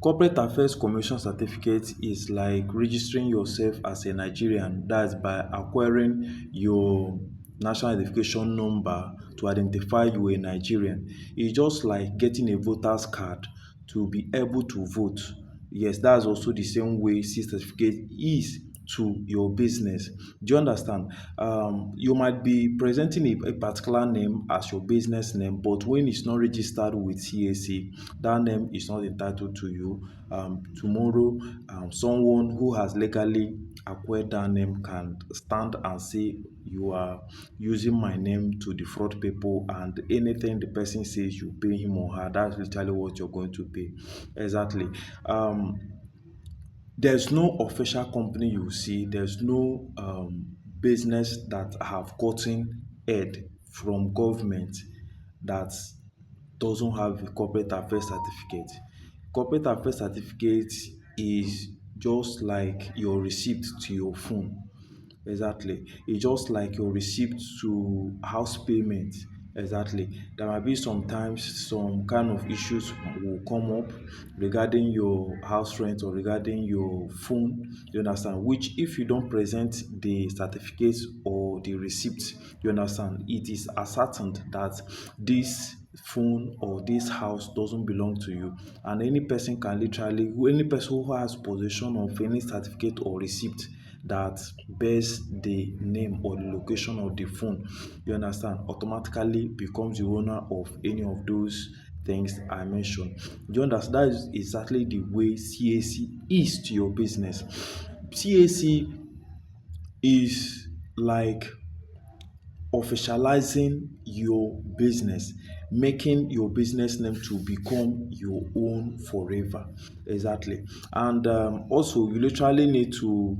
Corporate Affairs Commission certificate is like registering yourself as a Nigerian. That's by acquiring your national identification number to identify you a Nigerian. It's just like getting a voter's card to be able to vote. Yes, that's also the same way C certificate is to your business. Do you understand? You might be presenting a particular name as your business name, but when it's not registered with CAC, that name is not entitled to you. Tomorrow, someone who has legally acquired that name can stand and say you are using my name to defraud people, and anything the person says you pay him or her, that's literally what you're going to pay. Exactly. There's no official company you see, there's no business that have gotten aid from government that doesn't have a corporate affairs certificate. Corporate affairs certificate is just like your receipt to your phone. Exactly. It's just like your receipt to house payment. Exactly. There might be sometimes some kind of issues will come up regarding your house rent or regarding your phone. You understand? Which, if you don't present the certificates or the receipts, you understand, it is ascertained that this phone or this house doesn't belong to you, and any person can literally, any person who has possession of any certificate or receipt that bears the name or the location of the phone, you understand, automatically becomes the owner of any of those things I mentioned. Do you understand? That is exactly the way CAC is to your business. CAC is like officializing your business, making your business name to become your own forever. Exactly. And also, you literally need to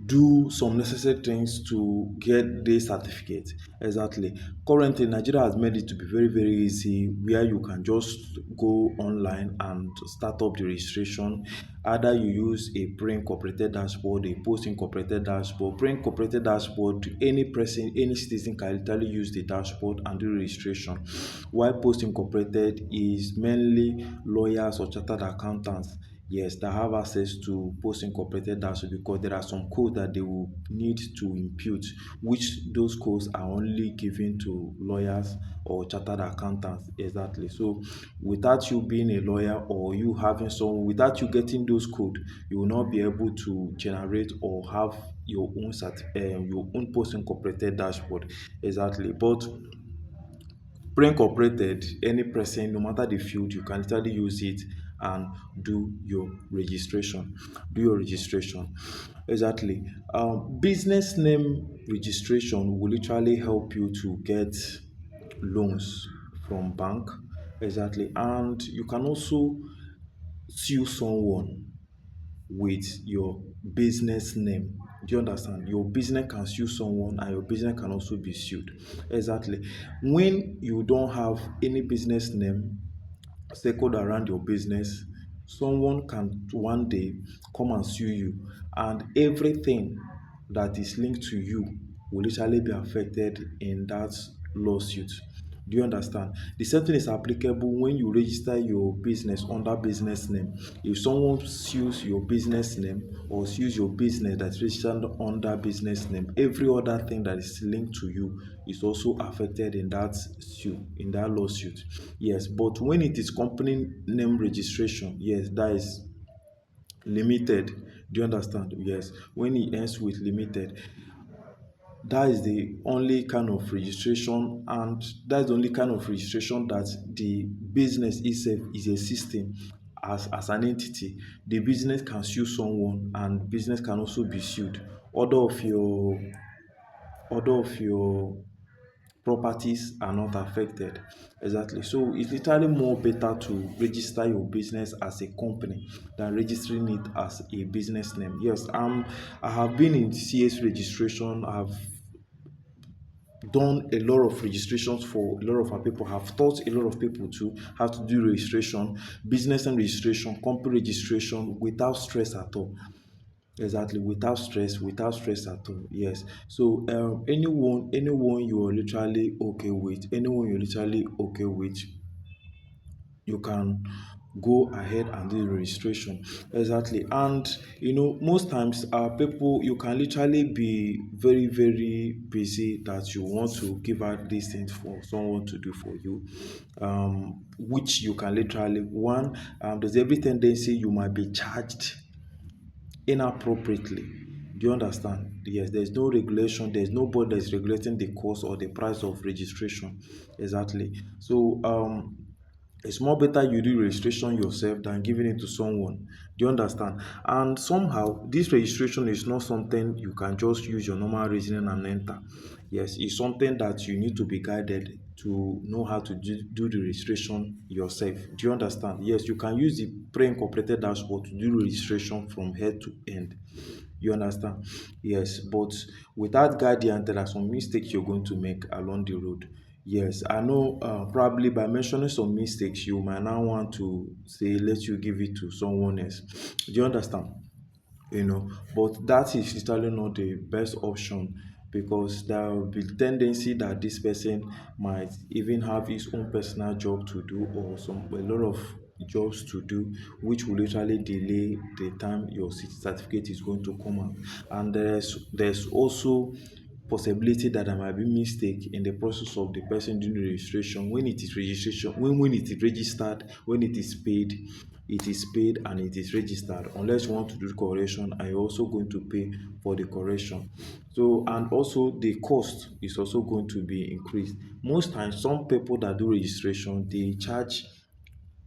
do some necessary things to get this certificate. Exactly. Currently, Nigeria has made it to be very, very easy, where you can just go online and start up the registration. Either you use a pre-incorporated dashboard, a post-incorporated dashboard. Pre-incorporated dashboard, any person, any citizen can literally use the dashboard and do registration. While post-incorporated is mainly lawyers or chartered accountants, yes, that have access to post incorporated dashboard, because there are some codes that they will need to impute, which those codes are only given to lawyers or chartered accountants. Exactly. So without you being a lawyer, or you having someone, without you getting those codes, you will not be able to generate or have your own your own post incorporated dashboard. Exactly. But pre-incorporated, any person, no matter the field, you can literally use it and do your registration. Do your registration. Exactly. Business name registration will literally help you to get loans from bank. Exactly. And you can also sue someone with your business name. Do you understand? Your business can sue someone, and your business can also be sued. Exactly. When you don't have any business name circled around your business, someone can one day come and sue you, and everything that is linked to you will literally be affected in that lawsuit. Do you understand? The same thing is applicable when you register your business under business name. If someone sues your business name or sues your business that's registered under business name, every other thing that is linked to you is also affected in that suit, in that lawsuit. Yes, but when it is company name registration, yes, that is limited. Do you understand? Yes, when it ends with limited, that is the only kind of registration, and that's the only kind of registration that the business itself is existing as an entity. The business can sue someone, and business can also be sued. Other of your properties are not affected. Exactly. So it's literally more better to register your business as a company than registering it as a business name. Yes, I have been in CS registration. I've done a lot of registrations for a lot of our people, have taught a lot of people to how to do registration, business and registration, company registration, without stress at all. Exactly, without stress at all. Yes. So anyone you're literally okay with, anyone you're literally okay with, you can go ahead and do the registration. Exactly. And most times people, you can literally be very very busy that you want to give out these things for someone to do for you, which you can literally one, there's every tendency you might be charged inappropriately. Do you understand? Yes, there's no regulation, there's nobody that's regulating the cost or the price of registration. Exactly. So it's more better you do registration yourself than giving it to someone. Do you understand? And somehow this registration is not something you can just use your normal reasoning and enter. Yes, it's something that you need to be guided to know how to do the registration yourself. Do you understand? Yes, you can use the pre-incorporated dashboard to do registration from head to end. You understand? Yes, but without guidance, there are some mistakes you're going to make along the road. Yes, I know. Probably by mentioning some mistakes, you might now want to say, let you give it to someone else. Do you understand? But that is literally not the best option, because there will be tendency that this person might even have his own personal job to do, or a lot of jobs to do, which will literally delay the time your certificate is going to come out. And there's also possibility that there might be mistake in the process of the person doing the registration. When it is registration, when it is registered, when it is paid and it is registered, unless you want to do correction and you're also going to pay for the correction. So, and also the cost is also going to be increased. Most times some people that do registration, they charge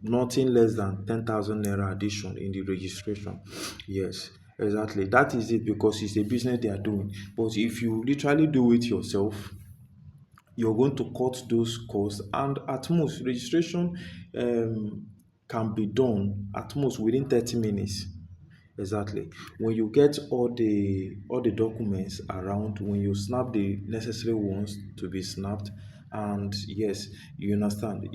nothing less than 10,000 naira addition in the registration. Yes, exactly. That is it, because it's a business they are doing. But if you literally do it yourself, you're going to cut those costs, and at most registration can be done at most within 30 minutes. Exactly. When you get all the documents around, when you snap the necessary ones to be snapped, and yes, you understand,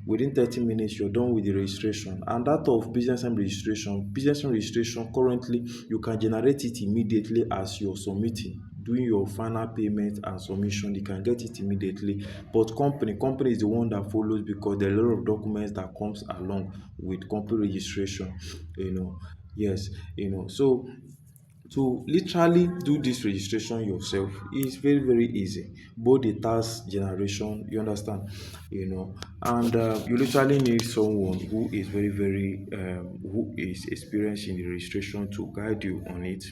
within 30 minutes you're done with the registration. And that of business and registration currently, you can generate it immediately as you're submitting, doing your final payment and submission. You can get it immediately. But company is the one that follows, because there are a lot of documents that comes along with company registration. you know yes. So to literally do this registration yourself is very very easy, both the tax generation, you understand, and you literally need someone who is very very who is experienced in the registration to guide you on it.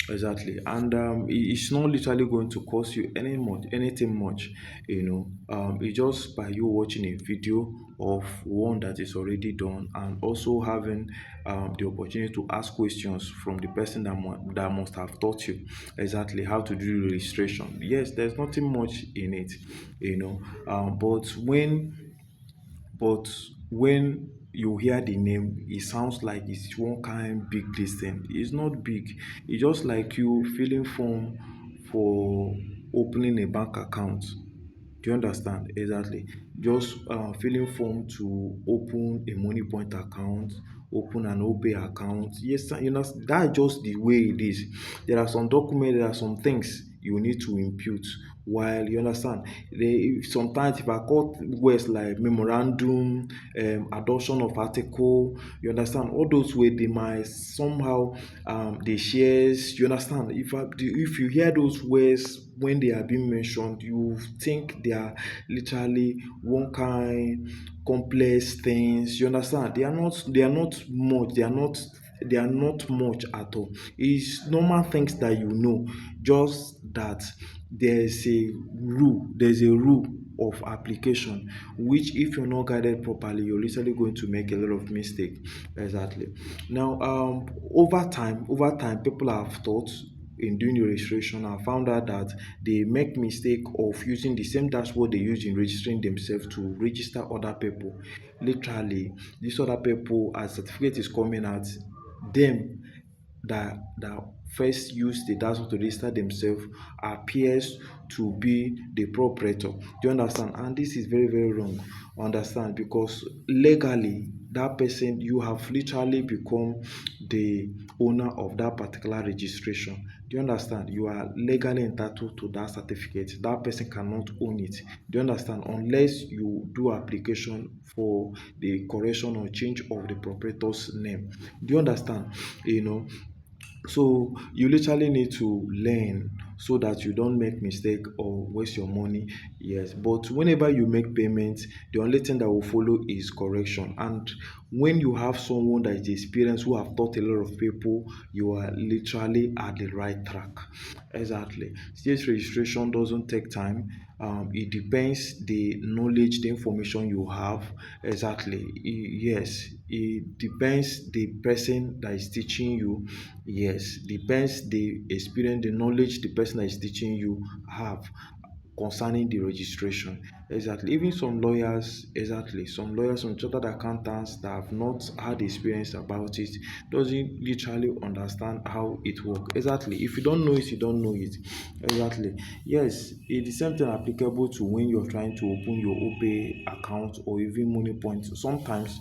Exactly. And it's not literally going to cost you anything much. It's just by you watching a video of one that is already done, and also having the opportunity to ask questions from the person that must have taught you exactly how to do registration. Yes, there's nothing much in it, you know. But when you hear the name, it sounds like it's one kind big this thing. It's not big. It's just like you filling form for opening a bank account. Do you understand? Exactly. Just filling form to open a money point account, open an OPay account. Yes, sir, that's just the way it is. There are some documents, there are some things you need to impute. While you understand, sometimes if I call words like memorandum, adoption of article, you understand, all those words they might somehow the shares. You understand? If you hear those words when they are being mentioned, you think they are literally one kind complex things. You understand? They are not much. They are not much at all. It's normal things that just that there's a rule of application, which if you're not guided properly, you're literally going to make a lot of mistake. Exactly. Now, over time, people have thought in doing the registration and found out that they make mistake of using the same dashboard they use in registering themselves to register other people. Literally, these other people, as certificate is coming out, them that first use the dashboard to register themselves appears to be the proprietor. Do you understand? And this is very very wrong. Understand? Because legally, that person, you have literally become the owner of that particular registration. Do you understand? You are legally entitled to that certificate. That person cannot own it. Do you understand? Unless you do application for the correction or change of the proprietor's name. Do you understand? You know, so you literally need to learn so that you don't make mistake or waste your money. Yes, but whenever you make payments, the only thing that will follow is correction. And when you have someone that is experienced who have taught a lot of people, you are literally at the right track. Exactly. CS registration doesn't take time. It depends the knowledge, the information you have. Exactly. Yes, it depends the person that is teaching you. Yes, depends the experience, the knowledge the person that is teaching you have concerning the registration. Exactly. Even some lawyers, exactly, some lawyers, some chartered accountants that have not had experience about it doesn't literally understand how it works. Exactly. If you don't know it, you don't know it. Exactly. Yes, it's the same thing applicable to when you're trying to open your OPay account or even money point. Sometimes,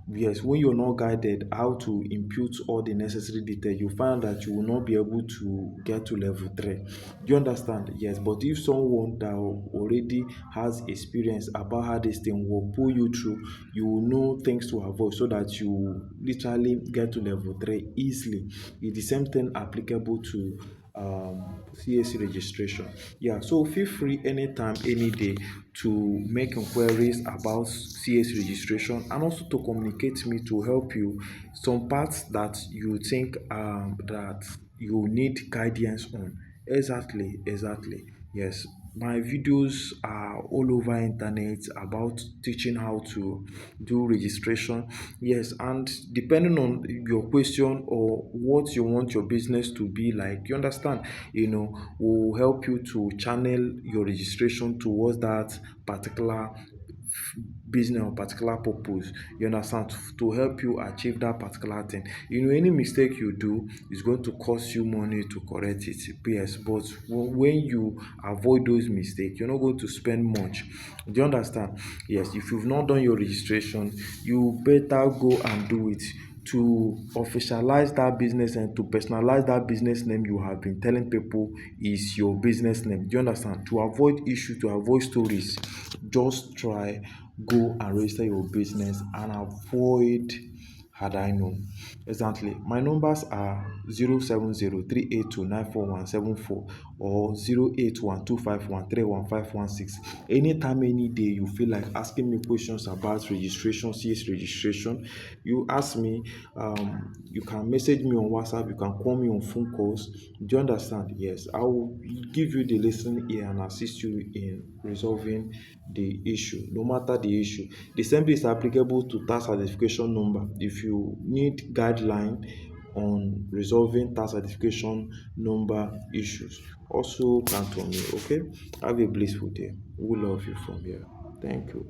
yes, when you're not guided how to input all the necessary details, you find that you will not be able to get to level 3. Do you understand? Yes, but if someone that already has experience about how this thing will pull you through, you will know things to avoid so that you literally get to level 3 easily. It's the same thing applicable to CAC registration. Yeah, so feel free anytime, any day to make inquiries about CAC registration and also to communicate me to help you some parts that you think that you need guidance on. Exactly, exactly. Yes, my videos are all over internet about teaching how to do registration. Yes, and depending on your question or what you want your business to be like, you understand, will help you to channel your registration towards that particular business or particular purpose. You understand, to help you achieve that particular thing. Any mistake you do is going to cost you money to correct it. Yes, but when you avoid those mistakes, you're not going to spend much. Do you understand? Yes, if you've not done your registration, you better go and do it to officialize that business and to personalize that business name you have been telling people is your business name. Do you understand? To avoid issue, to avoid stories, just try go and register your business and avoid had I known. Exactly. My numbers are 07038294174 or 08125131516. Anytime, any day you feel like asking me questions about registration, CS registration, you ask me. You can message me on WhatsApp, you can call me on phone calls. Do you understand? Yes, I will give you the lesson here and assist you in resolving the issue, no matter the issue. The same thing is applicable to tax certification number. If you need guideline on resolving tax certification number issues, also count on me. Okay, have a blissful day. We love you from here. Thank you.